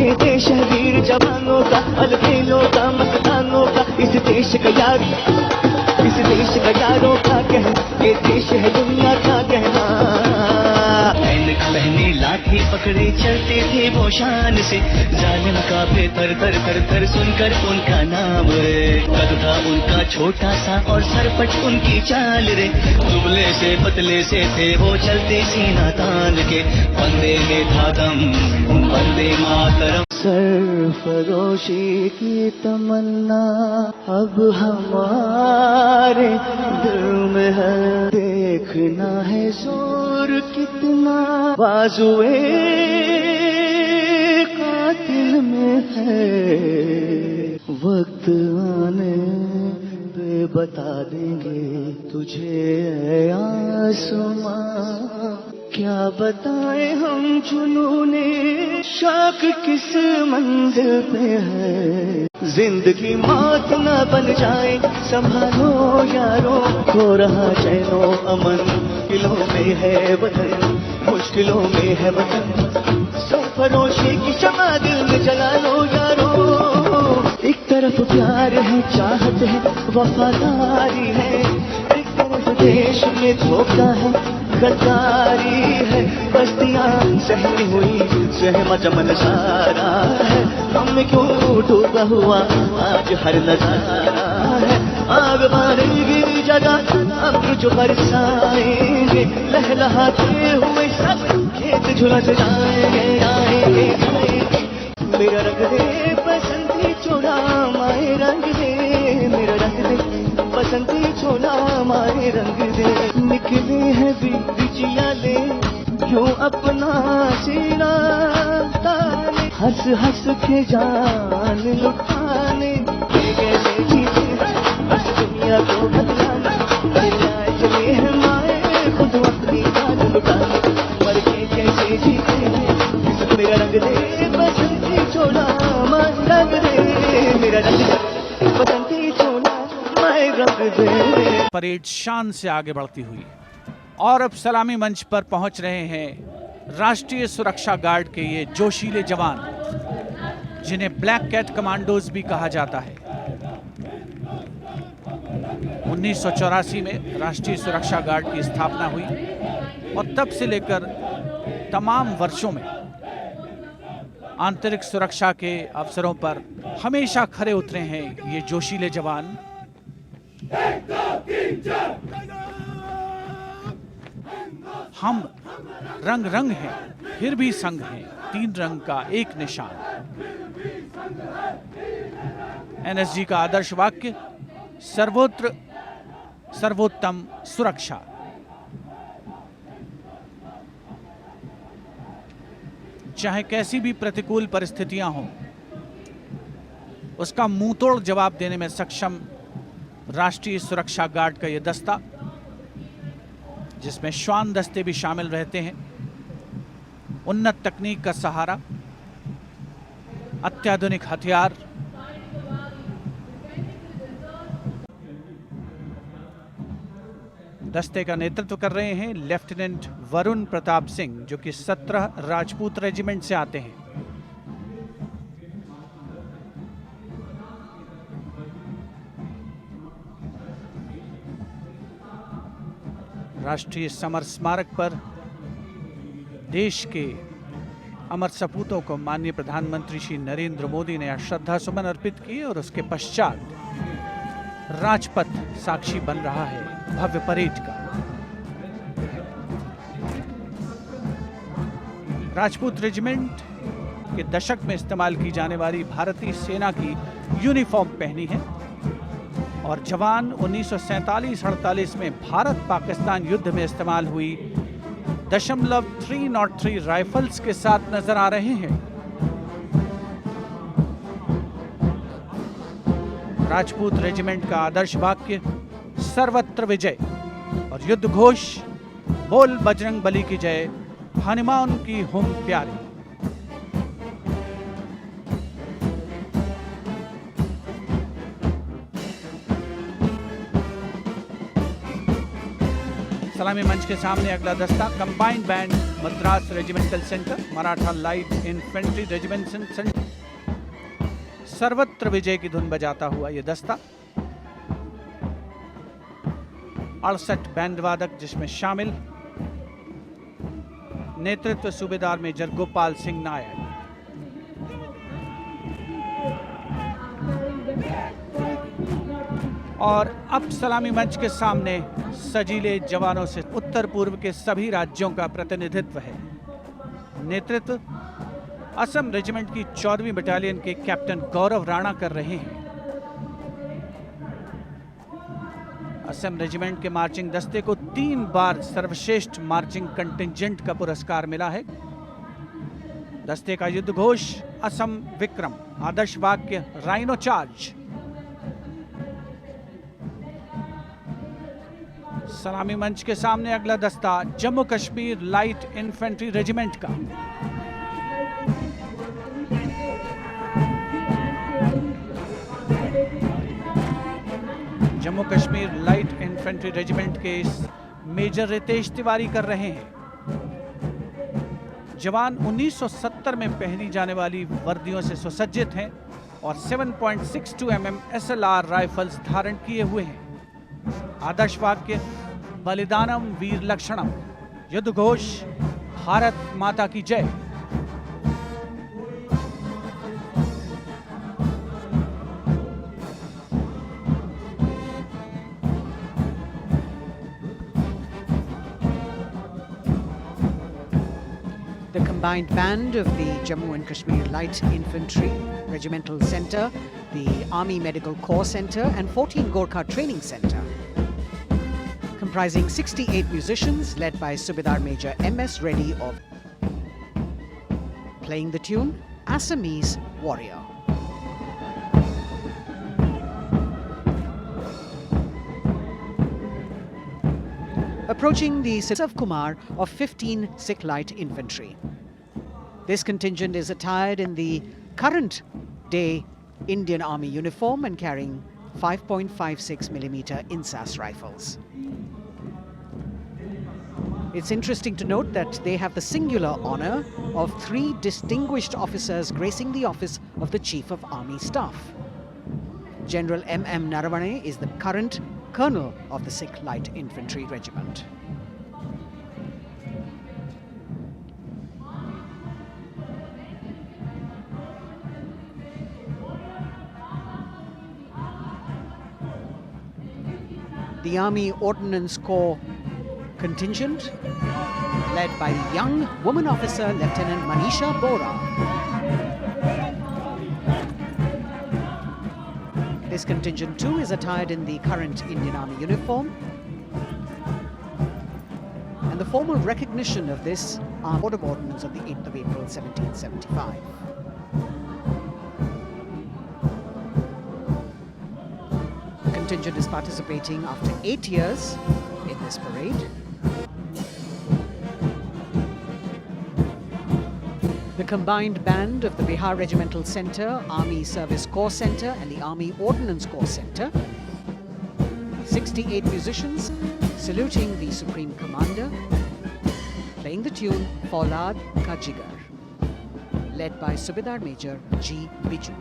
ये देश है वीर जवानों का, अलबेलों का, मस्तानों का, इस देश का यारों का कहना, ये देश है दुनिया का कहना। ऐनक पहने लाठी पकड़े चलते थे वो शान से, जालिम का थर थर थर थर सुनकर उनका नाम रे। कद था उनका छोटा सा और सरपट उनकी चाल रे, दुबले से पतले से थे वो चलते सीना तान के, बंदे में था दम बंदे मातरम। सरफरोशी की तमन्ना अब हमारे दिल में है, देखना है जोर कितना बाजुए कातिल में है। वक्त आने पे बता देंगे तुझे ऐ आसमां, क्या बताएं हम जुनूने शौक किस मंजिल पे है। जिंदगी मौत न बन जाए संभालो यारों, खो रहा चैनो अमन, किलों में है वतन, मुश्किलों में है वतन। सरफरोशी की शमा दिल में जला लो यारों, एक तरफ प्यार है, चाहत है, वफादारी है, एक तरफ देश में धोखा है, गद्दारी है। बस्तियां सहमी हुई सहमा चमन सारा है, हम क्यों डूबा हुआ आज हर नजारा है। आग मारेगी जगह अब जो बरसाएंगे, लहलहाते हुए सब खेत झुलस जाएंगे, आएंगे आएंगे। मेरा रंग दे बसंती चोला माए रंग दे, मेरा रंग दे बसंती चोला माए रंग दे। निकले हैं बीजिया ले क्यों अपना सीना ताने, हंस हंस के जान लुटाने, कैसे जीते बस दुनिया को बदलाने, चले हैं माए खुद अपनी जान लुटाने, मर के कैसे जीते मेरा रंग दे बसंती चोला माए रंग दे, मेरा रंग दे बसंती चोला माए रंग दे। परेड शान से आगे बढ़ती हुई और अब सलामी मंच पर पहुंच रहे हैं राष्ट्रीय सुरक्षा गार्ड के ये जोशीले जवान, जिन्हें ब्लैक कैट कमांडोज भी कहा जाता है। 1984 में राष्ट्रीय सुरक्षा गार्ड की स्थापना हुई और तब से लेकर तमाम वर्षों में आंतरिक सुरक्षा के अवसरों पर हमेशा खरे उतरे हैं ये जोशीले जवान। हम रंग रंग हैं फिर भी संग हैं, तीन रंग का एक निशान। एनएसजी का आदर्श वाक्य सर्वोत्र सर्वोत्तम सुरक्षा। चाहे कैसी भी प्रतिकूल परिस्थितियां हों, उसका मुंहतोड़ जवाब देने में सक्षम राष्ट्रीय सुरक्षा गार्ड का यह दस्ता, जिसमें श्वान दस्ते भी शामिल रहते हैं, उन्नत तकनीक का सहारा, अत्याधुनिक हथियार, दस्ते का नेतृत्व कर रहे हैं लेफ्टिनेंट वरुण प्रताप सिंह, जो कि 17 राजपूत रेजिमेंट से आते हैं। राष्ट्रीय समर स्मारक पर देश के अमर सपूतों को माननीय प्रधानमंत्री श्री नरेंद्र मोदी ने श्रद्धा सुमन अर्पित किए और उसके पश्चात राजपथ साक्षी बन रहा है भव्य परेड का। राजपूत रेजिमेंट के दशक में इस्तेमाल की जाने वाली भारतीय सेना की यूनिफॉर्म पहनी है और जवान 1947-48 में भारत पाकिस्तान युद्ध में इस्तेमाल हुई .303 राइफल्स के साथ नजर आ रहे हैं। राजपूत रेजिमेंट का आदर्श वाक्य सर्वत्र विजय और युद्ध घोष बोल बजरंग बली की जय, हनुमान की हुम प्यारी। सलामी मंच के सामने अगला दस्ता combined band Madras regimental centre, Maratha light infantry regimental centre. सर्वत्र विजय की धुन बजाता हुआ यह दस्ता 68 बैंड वादक जिसमें शामिल नेतृत्व सूबेदार मेजर गोपाल सिंह नायक। और अब सलामी मंच के सामने सजीले जवानों से उत्तर पूर्व के सभी राज्यों का प्रतिनिधित्व है। नेतृत्व असम रेजिमेंट की 14वीं बटालियन के कैप्टन गौरव राणा कर रहे हैं। असम रेजिमेंट के मार्चिंग दस्ते को 3 बार सर्वश्रेष्ठ मार्चिंग कंटिंजेंट का पुरस्कार मिला है। दस्ते का युद्ध घोष असम विक्रम, आदर्श वाक्य राइनो चार्ज। सलामी मंच के सामने अगला दस्ता Jammu Kashmir light infantry regiment का। Jammu Kashmir light infantry regiment के इस मेजर रितेश तिवारी कर रहे हैं। जवान 1970 में पहनी जाने वाली वर्दियों से सुसज्जित हैं और 7.62 mm SLR राइफल्स धारण किए हुए हैं। आदर्श वाक्य बलिदानम वीर लक्षणम, युद्ध घोष भारत माता की जय। The combined band of the Jammu and Kashmir Light Infantry Regimental Centre, the Army Medical Corps Centre and 14 Gorkha Training Centre, comprising 68 musicians led by Subedar Major M.S. Reddy of playing the tune Assamese Warrior. Approaching the Sav Kumar of 15 Sikh Light Infantry. This contingent is attired in the current day Indian Army uniform and carrying 5.56mm INSAS rifles. It's interesting to note that they have the singular honor of 3 distinguished officers gracing the office of the Chief of Army Staff. General M.M. Naravane is the current Colonel of the Sikh Light Infantry Regiment. The Army Ordnance Corps contingent, led by young woman officer Lieutenant Manisha Bora. This contingent too is attired in the current Indian Army uniform. And the formal recognition of this Order of Ordnance of the 8th of April 1775. The contingent is participating after 8 years in this parade. The combined band of the Bihar Regimental Centre, Army Service Corps Centre and the Army Ordnance Corps Centre. 68 musicians saluting the Supreme Commander, playing the tune Faulad Ka Jigar, led by Subedar Major G. Biju.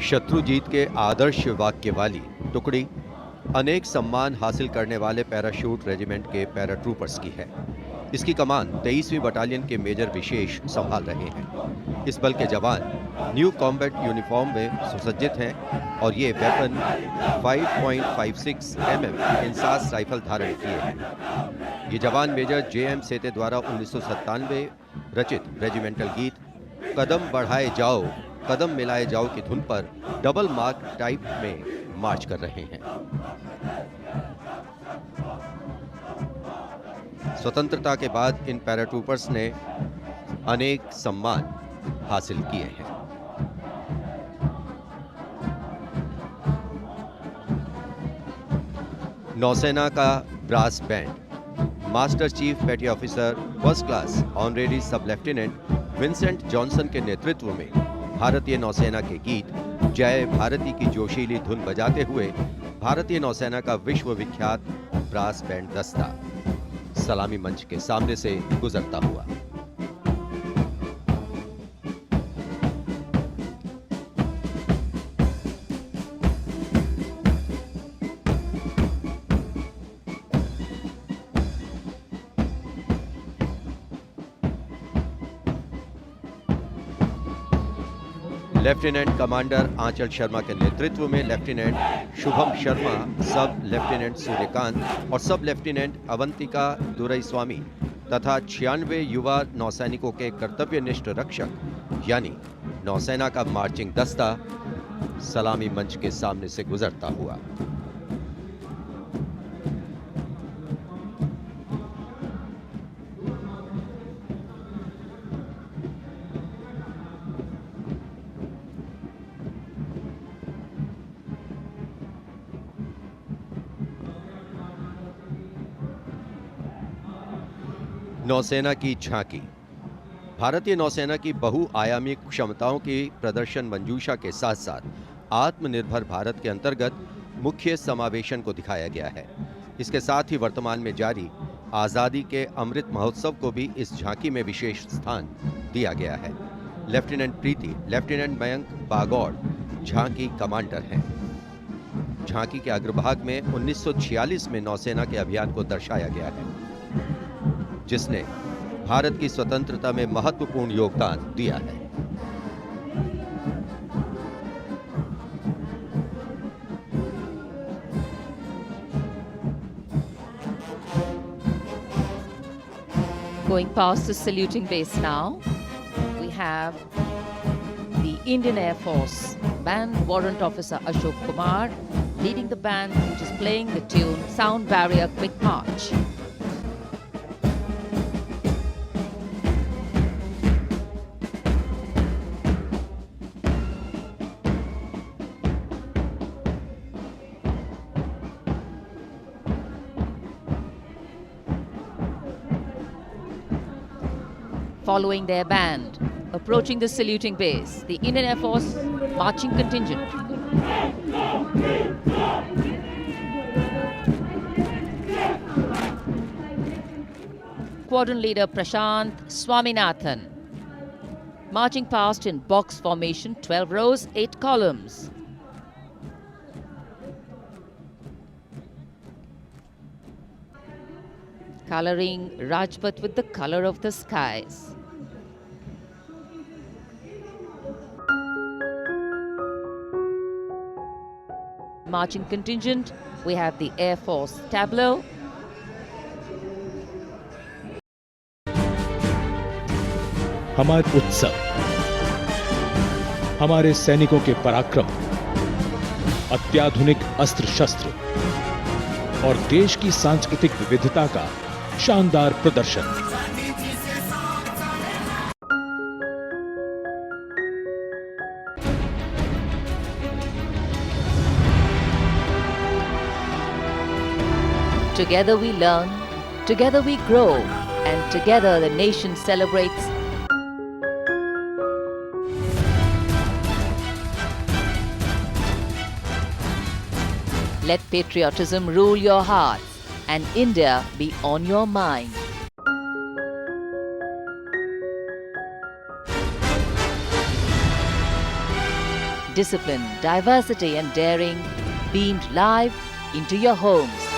Shatrujeet के आदर्श वाक्य वाली टुकड़ी अनेक सम्मान हासिल करने वाले parachute regiment के पैराट्रूपर्स की है। इसकी कमान 23वीं बटालियन के मेजर विशेष संभाल रहे हैं। इस बल के जवान न्यू कॉम्बैट यूनिफॉर्म में सुसज्जित हैं और ये वेपन 5.56 mm इंसास राइफल धारण किए हैं। ये जवान मेजर J.M. सेते द्वारा 1997 रचित रेजिमेंटल गीत कदम बढ़ाए जाओ कदम मिलाए जाओ की धुन पर डबल मार्क टाइप में मार्च कर रहे हैं। स्वतंत्रता के बाद इन पैराट्रूपर्स ने अनेक सम्मान हासिल किए हैं। नौसेना का ब्रास बैंड, मास्टर चीफ पेटी ऑफिसर फर्स्ट क्लास ऑनरेरी सब लेफ्टिनेंट विंसेंट जॉनसन के नेतृत्व में भारतीय नौसेना के गीत जय भारती की जोशीली धुन बजाते हुए भारतीय नौसेना का विश्व विख्यात ब्रास बैंड दस्ता सलामी मंच के सामने से गुजरता हुआ। लेफ्टिनेंट कमांडर आंचल शर्मा के नेतृत्व में लेफ्टिनेंट शुभम शर्मा, सब लेफ्टिनेंट सूर्यकांत और सब लेफ्टिनेंट अवंतिका दुरईस्वामी तथा 96 युवा नौसैनिकों के कर्तव्यनिष्ठ रक्षक यानी नौसेना का मार्चिंग दस्ता सलामी मंच के सामने से गुजरता हुआ। नौसेना की झांकी। भारतीय नौसेना की बहुआयामी क्षमताओं की प्रदर्शन मंजूषा के साथ साथ आत्मनिर्भर भारत के अंतर्गत मुख्य समावेशन को दिखाया गया है। इसके साथ ही वर्तमान में जारी आज़ादी के अमृत महोत्सव को भी इस झांकी में विशेष स्थान दिया गया है। लेफ्टिनेंट प्रीति, लेफ्टिनेंट मयंक बागौड़ झांकी कमांडर हैं। झांकी के अग्रभाग में 1946 में नौसेना के अभियान को दर्शाया गया है, जिसने भारत की स्वतंत्रता में महत्वपूर्ण योगदान दिया है। Going past the saluting base now, we have the Indian Air Force Band Warrant Officer Ashok Kumar leading the band, which is playing the tune Sound Barrier Quick March. Following their band, approaching the saluting base, the Indian Air Force marching contingent. Squadron leader Prashant Swaminathan, marching past in box formation, 12 rows, 8 columns. Coloring Rajpath with the color of the skies. Marching contingent, we have the Air Force tableau. हमारे उत्सव, हमारे सैनिकों के पराक्रम, अत्याधुनिक अस्त्र शस्त्र और देश की सांस्कृतिक विविधता का शानदार प्रदर्शन। Together we learn, together we grow, and together the nation celebrates. Let patriotism rule your hearts and India be on your mind. Discipline, diversity and daring beamed live into your homes.